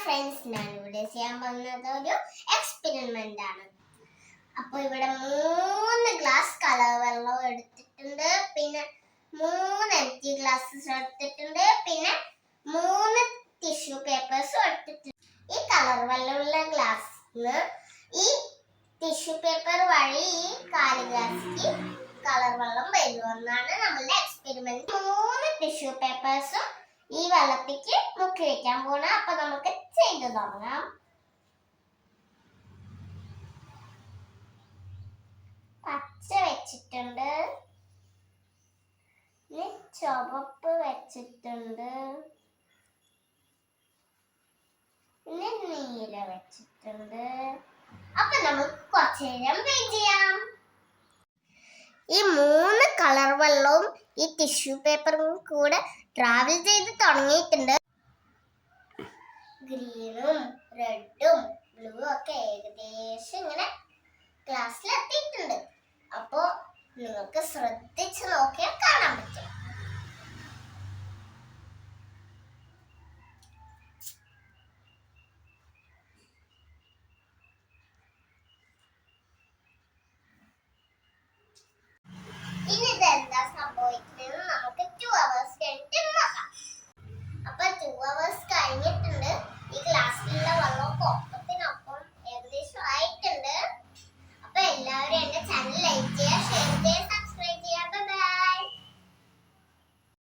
Friends, ഞാൻ ഇവിടെ ചെയ്യാൻ പോകുന്നത് ഒരു എക്സ്പെരിമെന്റ് ആണ്. അപ്പോൾ ഇവിടെ 3 ഗ്ലാസ് കളർ വെള്ളം എടുത്തിട്ടുണ്ട്, പിന്നെ 3 എംപ്റ്റി ഗ്ലാസ്സസ് എടുത്തിട്ടുണ്ട്, പിന്നെ 3 ടിഷ്യൂ പേപ്പേഴ്സും എടുത്തിട്ടുണ്ട്. ഈ കളർ വെള്ളമുള്ള ഗ്ലാസ്സിന് ഈ ടിഷ്യൂ പേപ്പർ വഴി ഈ 4 ഗ്ലാസ്സിക്ക് കളർ വെള്ളം വരുമെന്നാണ് നമ്മളുടെ എക്സ്പെരിമെന്റ്. 3 ടിഷ്യൂ പേപ്പേഴ്സും ഈ വെള്ളത്തിക്ക് മുക്കി വെക്കാൻ പോണ. അപ്പൊ നമുക്ക് ചെയ്തു തുടങ്ങാം. പച്ച വെച്ചിട്ടുണ്ട്, ചുവപ്പ് വെച്ചിട്ടുണ്ട്, പിന്നെ നീല വെച്ചിട്ടുണ്ട്. അപ്പൊ നമുക്ക് കുറച്ചു നേരം വെയിറ്റ് ചെയ്യാം. ഈ 3 കളർ വെള്ളവും ഈ ടിഷ്യൂ പേപ്പറും കൂടെ ട്രാവൽ ചെയ്ത് തുടങ്ങിയിട്ടുണ്ട്. ഗ്രീനും റെഡും ബ്ലൂ ഒക്കെ ഏകദേശം ഇങ്ങനെ ഗ്ലാസ്സിൽ എത്തിയിട്ടുണ്ട്. അപ്പോ നിങ്ങൾക്ക് ശ്രദ്ധിച്ച് നോക്കി